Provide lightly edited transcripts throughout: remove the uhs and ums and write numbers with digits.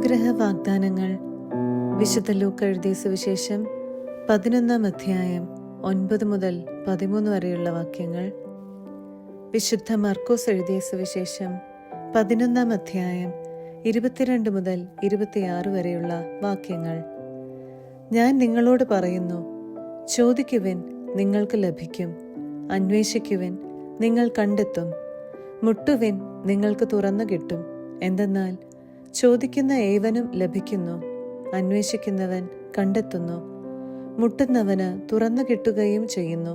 അനുഗ്രഹ വാഗ്ദാനങ്ങൾ. വിശുദ്ധ ലൂക്ക എഴുതിയ സുവിശേഷം 11 അധ്യായം 9 മുതൽ 13 വരെയുള്ള വാക്യങ്ങൾ. വിശുദ്ധ മർക്കോസ് എഴുതിയ സുവിശേഷം 11 അധ്യായം 22 മുതൽ 26 വരെയുള്ള വാക്യങ്ങൾ. ഞാൻ നിങ്ങളോട് പറയുന്നു, ചോദിക്കുവിൻ, നിങ്ങൾക്ക് ലഭിക്കും; അന്വേഷിക്കുവിൻ, നിങ്ങൾ കണ്ടെത്തും; മുട്ടുവിൻ, നിങ്ങൾക്ക് തുറന്നു കിട്ടും. എന്തെന്നാൽ ചോദിക്കുന്ന ഏവനും ലഭിക്കുന്നു, അന്വേഷിക്കുന്നവൻ കണ്ടെത്തുന്നു, മുട്ടുന്നവന് തുറന്നു കിട്ടുകയും ചെയ്യുന്നു.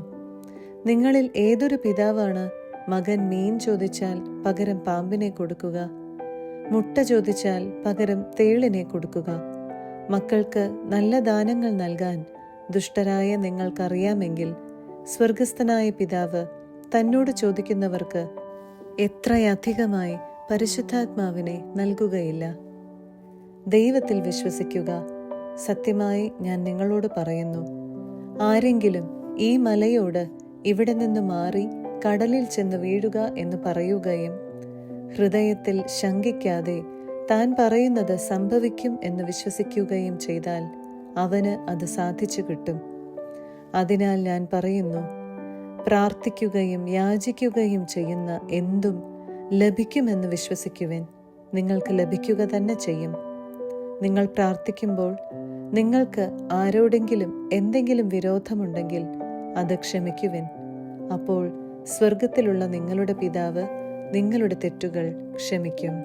നിങ്ങളിൽ ഏതൊരു പിതാവാണ് മകൻ മീൻ ചോദിച്ചാൽ പകരം പാമ്പിനെ കൊടുക്കുക? മുട്ട ചോദിച്ചാൽ പകരം തേളിനെ കൊടുക്കുക? മക്കൾക്ക് നല്ല ദാനങ്ങൾ നൽകാൻ ദുഷ്ടരായ നിങ്ങൾക്കറിയാമെങ്കിൽ സ്വർഗസ്ഥനായ പിതാവ് തന്നോട് ചോദിക്കുന്നവർക്ക് എത്രയധികമായി പരിശുദ്ധാത്മാവിനെ നൽകുകയില്ല. ദൈവത്തിൽ വിശ്വസിക്കുക. സത്യമായി ഞാൻ നിങ്ങളോട് പറയുന്നു, ആരെങ്കിലും ഈ മലയോട് ഇവിടെ നിന്ന് മാറി കടലിൽ ചെന്ന് വീഴുക എന്ന് പറയുകയും ഹൃദയത്തിൽ ശങ്കിക്കാതെ താൻ പറയുന്നത് സംഭവിക്കും എന്ന് വിശ്വസിക്കുകയും ചെയ്താൽ അവന് അത് സാധിച്ചു കിട്ടും. അതിനാൽ ഞാൻ പറയുന്നു, പ്രാർത്ഥിക്കുകയും യാചിക്കുകയും ചെയ്യുന്ന എന്തും ലഭിക്കുമെന്ന് വിശ്വസിക്കുവിൻ, നിങ്ങൾക്ക് ലഭിക്കുക തന്നെ ചെയ്യും. നിങ്ങൾ പ്രാർത്ഥിക്കുമ്പോൾ നിങ്ങൾക്ക് ആരോടെങ്കിലും എന്തെങ്കിലും വിരോധമുണ്ടെങ്കിൽ അത് ക്ഷമിക്കുവിൻ. അപ്പോൾ സ്വർഗത്തിലുള്ള നിങ്ങളുടെ പിതാവ് നിങ്ങളുടെ തെറ്റുകൾ ക്ഷമിക്കും.